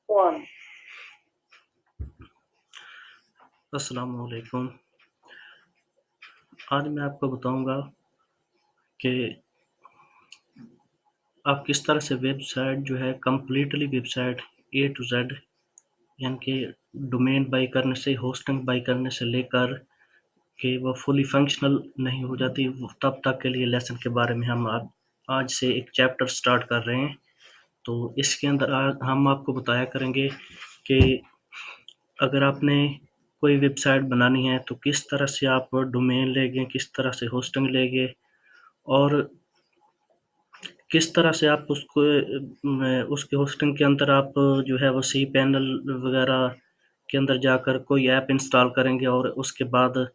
one. अस्सलाम वालेकुम। आज मैं आपको बताऊंगा कि आप किस तरह से वेबसाइट जो है completely website A to Z यानी कि डोमेन बाई करने से होस्टिंग बाई करने से लेकर कि वो फुली फंक्शनल नहीं हो जाती तब तक के लिए लेसन के बारे में हम आज से एक चैप्टर स्टार्ट कर रहे हैं। तो इसके अंदर हम आपको बताया करेंगे कि अगर आपने कोई वेबसाइट बनानी है तो किस तरह से आप डोमेन लेंगे, किस तरह से होस्टिंग लेंगे और किस तरह से आप उसको उसके होस्टिंग के अंदर आप जो है वो सी पैनल वगैरह के अंदर जाकर कोई ऐप इंस्टॉल करेंगे और उसके बाद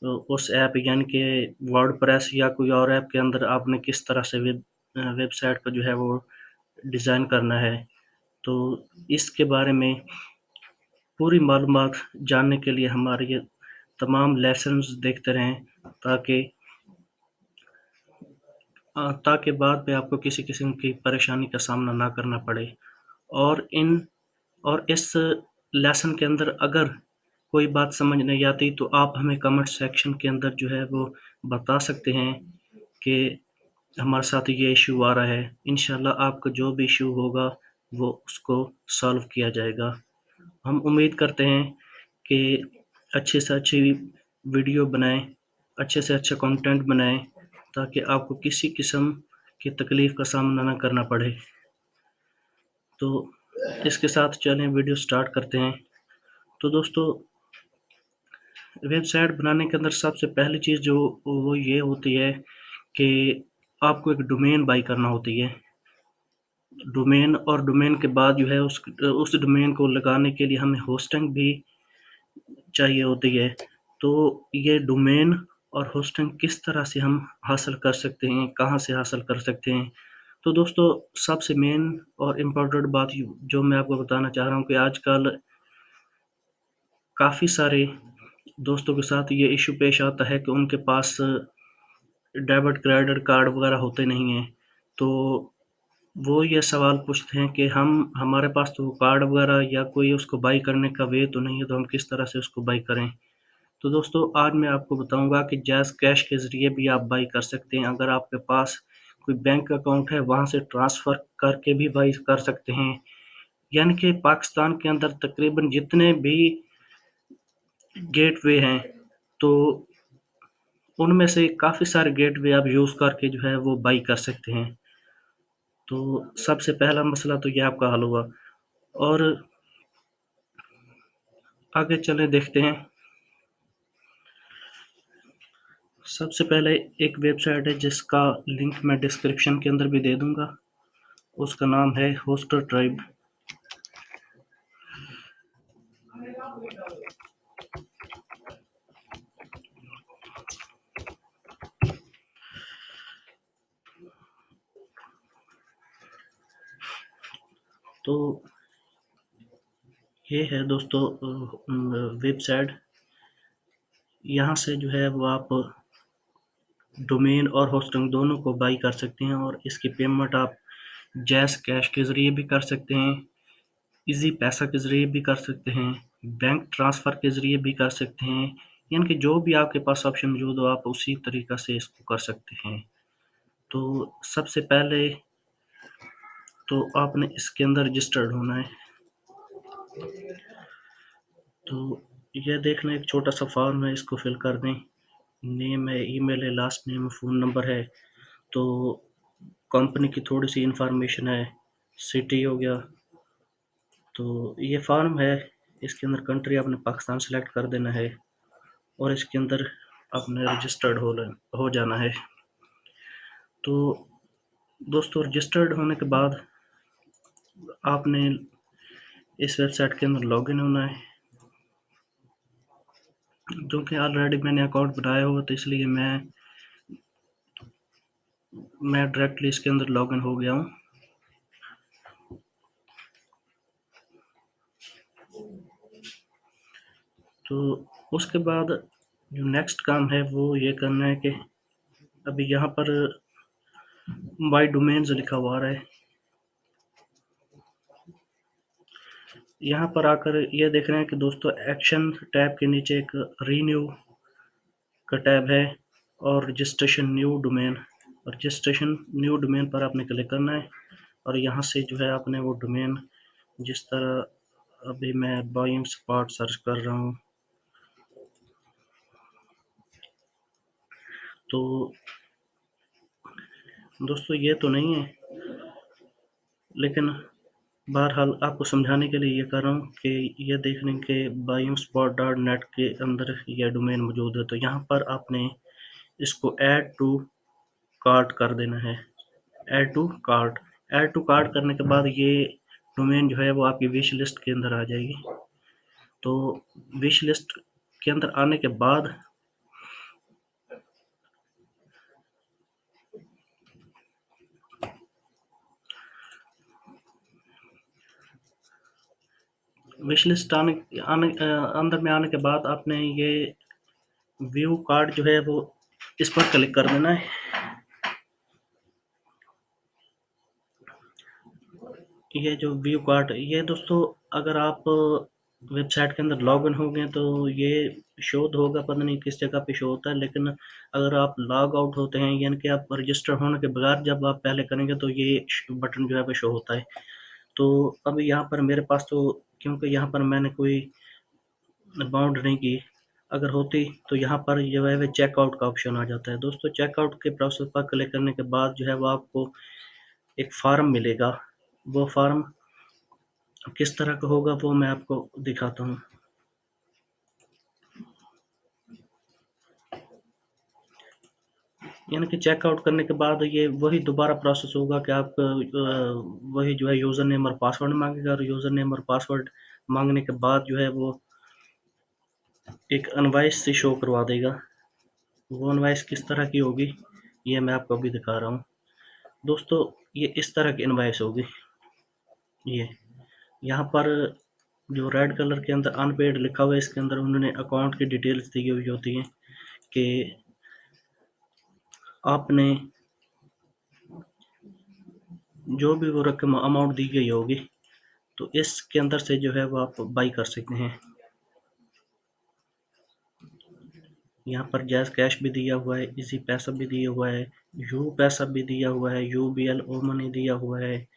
उस ऐप यानी कि वर्डप्रेस या कोई और ऐप के अंदर आपने किस तरह से वेबसाइट को जो है वो डिज़ाइन करना है। तो इसके बारे में पूरी मालूमात जानने के लिए हमारे ये तमाम लेसन्स देखते रहें ताकि ताकि बाद में आपको किसी किस्म की परेशानी का सामना ना करना पड़े। और इस लेसन के अंदर अगर कोई बात समझ नहीं आती तो आप हमें कमेंट सेक्शन के अंदर जो है वो बता सकते हैं कि हमारे साथ ये इशू आ रहा है। इंशाल्लाह आपका जो भी इशू होगा वो उसको सॉल्व किया जाएगा। हम उम्मीद करते हैं कि अच्छे से अच्छी वीडियो बनाएं, अच्छे से अच्छा कंटेंट बनाएं ताकि आपको किसी किस्म की तकलीफ का सामना ना करना पड़े। तो इसके साथ चलें वीडियो स्टार्ट करते हैं। तो दोस्तों वेबसाइट बनाने के अंदर सबसे पहली चीज़ जो वो ये होती है कि आपको एक डोमेन बाई करना होती है। डोमेन और डोमेन के बाद जो है उस डोमेन को लगाने के लिए हमें होस्टिंग भी चाहिए होती है। तो ये डोमेन और होस्टिंग किस तरह से हम हासिल कर सकते हैं, कहाँ से हासिल कर सकते हैं? तो दोस्तों सबसे मेन और इम्पोर्टेंट बात जो मैं आपको बताना चाह रहा हूँ कि आजकल काफ़ी सारे दोस्तों के साथ ये इशू पेश आता है कि उनके पास डेबिट क्रेडिट कार्ड वगैरह होते नहीं हैं। तो वो ये सवाल पूछते हैं कि हमारे पास तो कार्ड वगैरह या कोई उसको बाई करने का वे तो नहीं है, तो हम किस तरह से उसको बाई करें? तो दोस्तों आज मैं आपको बताऊंगा कि जैज़ कैश के ज़रिए भी आप बाई कर सकते हैं। अगर आपके पास कोई बैंक अकाउंट है वहाँ से ट्रांसफ़र करके भी बाई कर सकते हैं। यानी कि पाकिस्तान के अंदर तकरीबन जितने भी गेटवे हैं तो उनमें से काफ़ी सारे गेटवे आप यूज़ करके जो है वो बाई कर सकते हैं। तो सबसे पहला मसला तो ये आपका हल हुआ और आगे चले देखते हैं। सबसे पहले एक वेबसाइट है जिसका लिंक मैं डिस्क्रिप्शन के अंदर भी दे दूंगा। उसका नाम है होस्टर ट्राइब। तो ये है दोस्तों वेबसाइट। यहाँ से जो है वो आप डोमेन और होस्टिंग दोनों को बाई कर सकते हैं और इसकी पेमेंट आप जैज़ कैश के ज़रिए भी कर सकते हैं, इजी पैसा के ज़रिए भी कर सकते हैं, बैंक ट्रांसफ़र के ज़रिए भी कर सकते हैं। यानी कि जो भी आपके पास ऑप्शन मौजूद हो आप उसी तरीक़ा से इसको कर सकते हैं। तो सबसे पहले तो आपने इसके अंदर रजिस्टर्ड होना है। तो यह देखना एक छोटा सा फॉर्म है, इसको फिल कर दें। नेम है, ईमेल है, लास्ट नेम, फ़ोन नंबर है। तो कंपनी की थोड़ी सी इंफॉर्मेशन है, सिटी हो गया। तो ये फॉर्म है, इसके अंदर कंट्री आपने पाकिस्तान सेलेक्ट कर देना है और इसके अंदर आपने रजिस्टर्ड हो जाना है। तो दोस्तों रजिस्टर्ड होने के बाद आपने इस वेबसाइट के अंदर लॉगिन होना है। क्योंकि ऑलरेडी मैंने अकाउंट बनाया हुआ तो इसलिए मैं डायरेक्टली इसके अंदर लॉगिन हो गया हूँ। तो उसके बाद जो नेक्स्ट काम है वो ये करना है कि अभी यहाँ पर माई डोमेन्स लिखा हुआ आ रहा है। यहाँ पर आकर ये देख रहे हैं कि दोस्तों एक्शन टैब के नीचे एक रीन्यू का टैब है और registration new domain. Registration new domain पर आपने क्लिक करना है और यहाँ से जो है आपने वो डोमेन, जिस तरह अभी मैं बाइंग स्पॉट सर्च कर रहा हूँ तो दोस्तों ये तो नहीं है, लेकिन बहरहाल आपको समझाने के लिए ये कर रहा हूँ कि ये देख लें कि buyingspot.net के अंदर यह डोमेन मौजूद है। तो यहाँ पर आपने इसको ऐड टू कार्ट कर देना है। Add to cart, add to cart करने के बाद ये डोमेन जो है वो आपकी विश लिस्ट के अंदर आ जाएगी। तो विश लिस्ट के अंदर आने के बाद विश लिस्ट अंदर में आने के बाद आपने ये व्यू कार्ड जो है वो इस पर क्लिक कर देना है। ये जो व्यू कार्ड, ये दोस्तों अगर आप वेबसाइट के अंदर लॉग इन हो गए तो ये शो होगा, पता नहीं किस जगह पे शो होता है, लेकिन अगर आप लॉग आउट होते हैं यानी कि आप रजिस्टर होने के बगैर जब आप पहले करेंगे तो ये बटन जो है वो शो होता है। तो अभी यहाँ पर मेरे पास तो, क्योंकि यहाँ पर मैंने कोई अमाउंट नहीं की, अगर होती तो यहाँ पर जो है वो चेकआउट का ऑप्शन आ जाता है। दोस्तों चेकआउट के प्रोसेस पर क्लिक करने के बाद जो है वो आपको एक फॉर्म मिलेगा। वो फॉर्म किस तरह का होगा वो मैं आपको दिखाता हूँ। यानी कि चेकआउट करने के बाद ये वही दोबारा प्रोसेस होगा कि आप वही जो है यूज़र नेम और पासवर्ड मांगेगा, और यूज़र नेम और पासवर्ड मांगने के बाद जो है वो एक इनवॉइस से शो करवा देगा। वो इनवॉइस किस तरह की होगी ये मैं आपको अभी दिखा रहा हूँ। दोस्तों ये इस तरह की इनवॉइस होगी। ये यहाँ पर जो रेड कलर के अंदर अनपेड लिखा हुआ है, इसके अंदर उन्होंने अकाउंट की डिटेल्स दी हुई होती हैं कि आपने जो भी वो रकम अमाउंट दी गई होगी तो इसके अंदर से जो है वो आप बाई कर सकते हैं। यहाँ पर जैज़ कैश भी दिया हुआ है, इजी पैसा भी दिया हुआ है, यू पैसा भी दिया हुआ है, यूबीएल ओ मनी दिया हुआ है,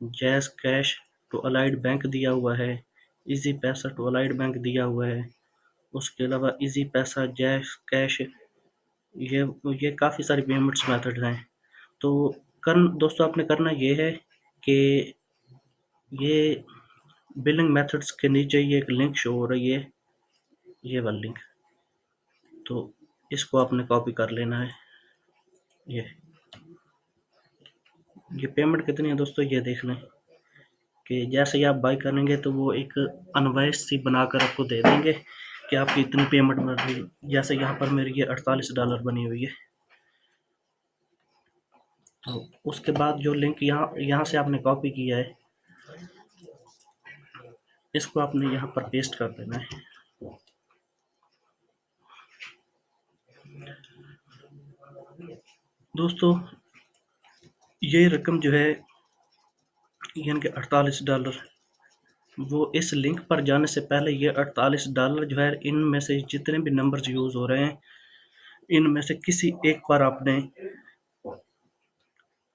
Jazz cash to Allied Bank दिया हुआ है, इजी पैसा टू अलाइड बैंक दिया हुआ है। उसके अलावा इजी पैसा, जैज़ कैश, ये ये काफ़ी सारे पेमेंट्स मेथड हैं। तो दोस्तों आपने करना ये है कि ये बिलिंग मेथड्स के नीचे ये एक लिंक शो हो रही है, ये वाला लिंक, तो इसको आपने कॉपी कर लेना है। ये पेमेंट कितनी है दोस्तों ये देख लें कि जैसे ही आप बाई करेंगे तो वो एक इनवॉइस सी बनाकर आपको दे देंगे कि आपकी इतनी पेमेंट बन रही है। जैसे यहाँ पर मेरी ये $48 बनी हुई है। तो उसके बाद जो लिंक यहाँ से आपने कॉपी किया है, इसको आपने यहाँ पर पेस्ट कर देना है। दोस्तों ये रकम जो है यानी कि $48, वो इस लिंक पर जाने से पहले ये $48 जो है, इनमें से जितने भी नंबर्स यूज़ हो रहे हैं इनमें से किसी एक पर आपने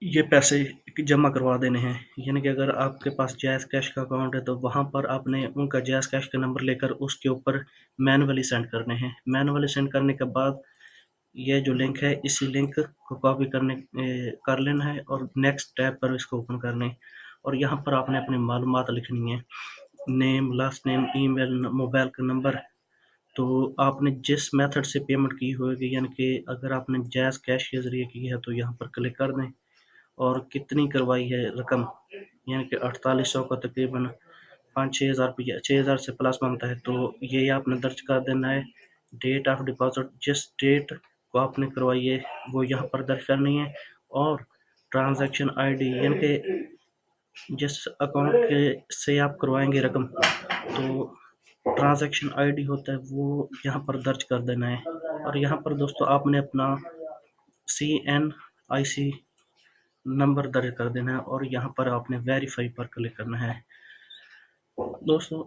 ये पैसे जमा करवा देने हैं। यानी कि अगर आपके पास जैज़ कैश का अकाउंट है तो वहाँ पर आपने उनका जैज़ कैश का नंबर लेकर उसके ऊपर मैनुअली सेंड करने हैं। मैनुअली सेंड करने के बाद ये जो लिंक है इसी लिंक को कॉपी कर लेना है और नेक्स्ट टैब पर इसको ओपन करना है और यहाँ पर आपने अपनी मालूमात लिखनी है, name, last name, email, mobile का नंबर। तो आपने जिस मेथड से पेमेंट की होगी, यानी कि अगर आपने जैज़ कैश के ज़रिए की है तो यहाँ पर क्लिक कर दें और कितनी करवाई है रकम, यानी कि 4800 का तकरीबन 5-6 हज़ार रुपये, 6 हज़ार से प्लस बनता है, तो ये आपने दर्ज कर देना है। डेट ऑफ डिपॉजिट, जिस डेट को आपने करवाई है वो यहाँ पर दर्ज करनी है और ट्रांजैक्शन आईडी, यानी कि जिस अकाउंट के से आप करवाएंगे रकम तो ट्रांजैक्शन आईडी होता है वो यहाँ पर दर्ज कर देना है। और यहाँ पर दोस्तों आपने अपना CNIC नंबर दर्ज कर देना है और यहाँ पर आपने वेरीफाई पर क्लिक करना है। दोस्तों